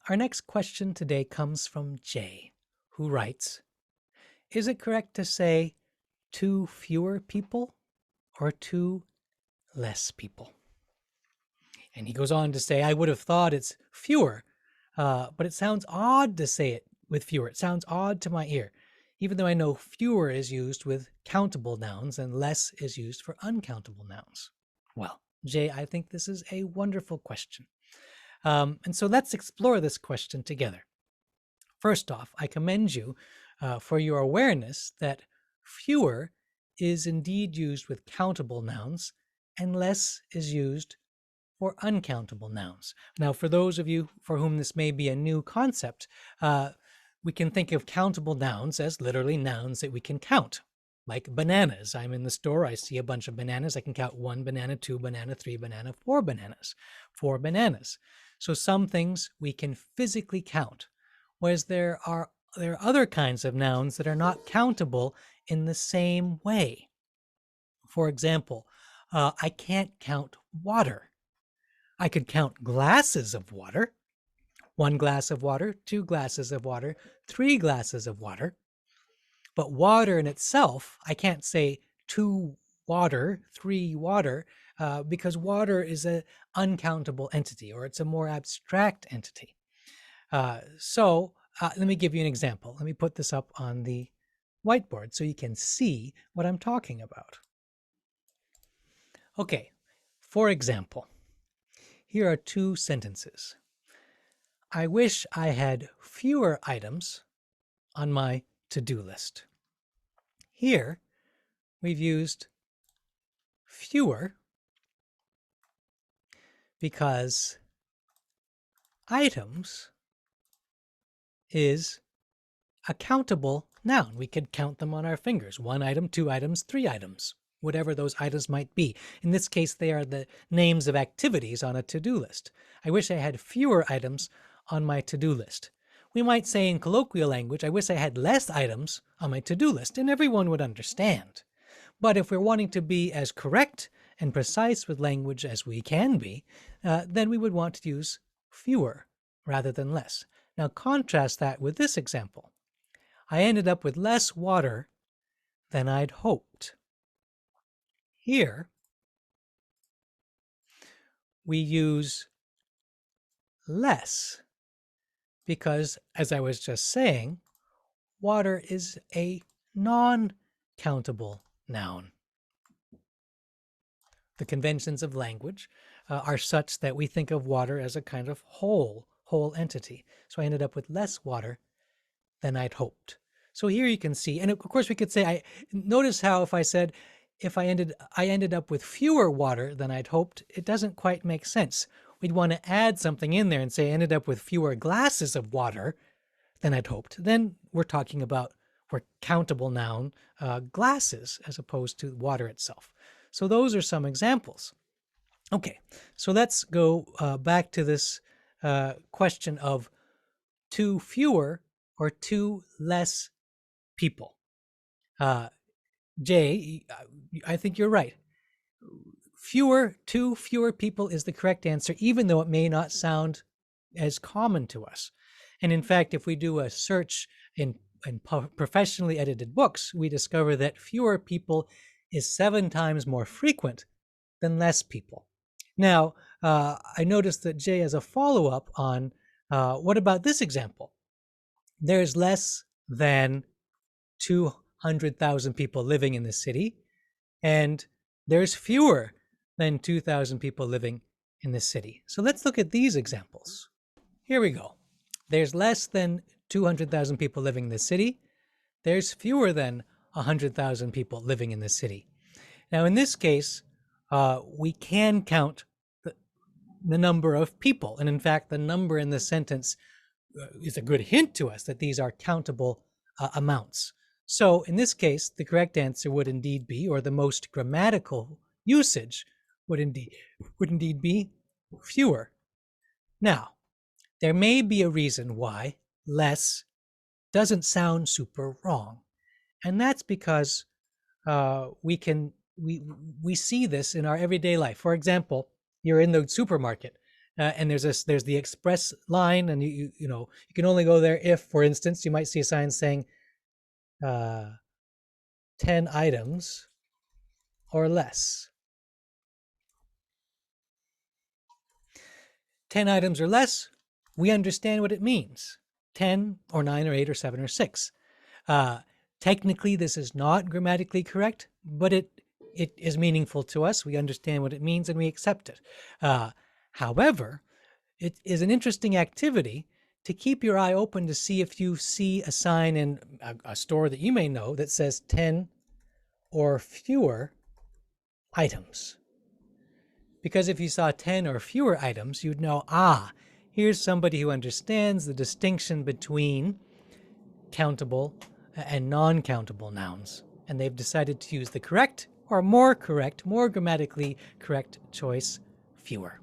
Our next question today comes from Jay, who writes, is it correct to say two fewer people or two less people? And he goes on to say, I would have thought it's fewer, but it sounds odd to say it with fewer. It sounds odd to my ear, even though I know fewer is used with countable nouns and less is used for uncountable nouns. Well, Jay, I think this is a wonderful question. And so let's explore this question together. First off, I commend you for your awareness that fewer is indeed used with countable nouns and less is used for uncountable nouns. Now, for those of you for whom this may be a new concept, we can think of countable nouns as literally nouns that we can count, like bananas. I'm in the store, I see a bunch of bananas. I can count 1 banana, 2 banana, 3 banana, 4 bananas, 4 bananas. So some things we can physically count, whereas there are other kinds of nouns that are not countable in the same way. For example, I can't count water. I could count glasses of water, 1 glass of water, 2 glasses of water, 3 glasses of water. But water in itself, I can't say 2 water, 3 water, because water is an uncountable entity, or it's a more abstract entity. So let me give you an example. Let me put this up on the whiteboard so you can see what I'm talking about. Okay, for example, here are 2 sentences. I wish I had fewer items on my to-do list. Here, we've used fewer because items is a countable noun. We could count them on our fingers. 1 item, 2 items, 3 items, whatever those items might be. In this case, they are the names of activities on a to-do list. I wish I had fewer items on my to-do list. We might say in colloquial language, I wish I had less items on my to-do list, and everyone would understand. But if we're wanting to be as correct and precise with language as we can be, then we would want to use fewer rather than less. Now contrast that with this example. I ended up with less water than I'd hoped. Here, we use less because, as I was just saying, water is a non-countable noun. The conventions of language are such that we think of water as a kind of whole entity. So I ended up with less water than I'd hoped. So here you can see, and of course we could say, notice how if I said, I ended up with fewer water than I'd hoped, it doesn't quite make sense. We'd want to add something in there and say I ended up with fewer glasses of water than I'd hoped. Then we're talking about, for countable noun, glasses as opposed to water itself. So those are some examples. Okay, so let's go back to this question of 2 fewer or 2 less people. Jay, I think you're right. 2 fewer people is the correct answer, even though it may not sound as common to us. And in fact, if we do a search in professionally edited books, we discover that fewer people is 7 times more frequent than less people. Now, I noticed that Jay has a follow-up on what about this example? There's less than 200,000 people living in the city, and there's fewer than 2,000 people living in the city. So let's look at these examples. Here we go. There's less than 200,000 people living in the city. There's fewer than 100,000 people living in the city. Now, in this case, we can count the number of people. And in fact, the number in the sentence is a good hint to us that these are countable amounts. So in this case, the correct answer would indeed be, or the most grammatical usage would indeed be fewer. Now, there may be a reason why less doesn't sound super wrong. And that's because we see this in our everyday life. For example, you're in the supermarket And there's the express line, and you know you can only go there if, for instance, you might see a sign saying 10 items or less. 10 items or less, we understand what it means. 10 or 9 or 8 or 7 or 6. Technically, this is not grammatically correct, but it is meaningful to us. We understand what it means and we accept it. However, it is an interesting activity to keep your eye open to see if you see a sign in a store that you may know that says 10 or fewer items. Because if you saw 10 or fewer items, you'd know, here's somebody who understands the distinction between countable and non-countable nouns. And they've decided to use the correct or more correct, more grammatically correct choice, fewer.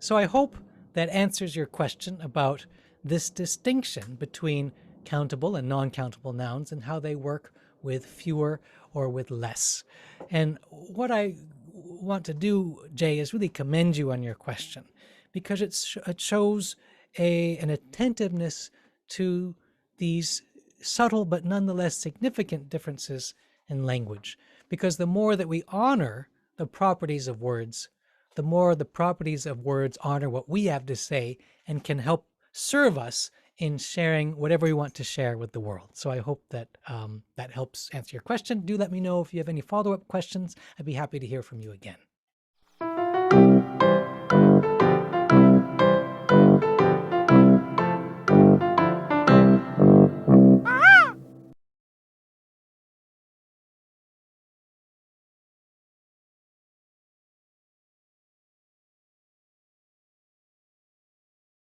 So I hope that answers your question about this distinction between countable and non-countable nouns and how they work with fewer or with less. And what I want to do, Jay, is really commend you on your question, because it shows an attentiveness to these subtle but nonetheless significant differences in language. Because the more that we honor the properties of words, the more the properties of words honor what we have to say and can help serve us in sharing whatever we want to share with the world. So I hope that that helps answer your question. Do let me know if you have any follow-up questions. I'd be happy to hear from you again.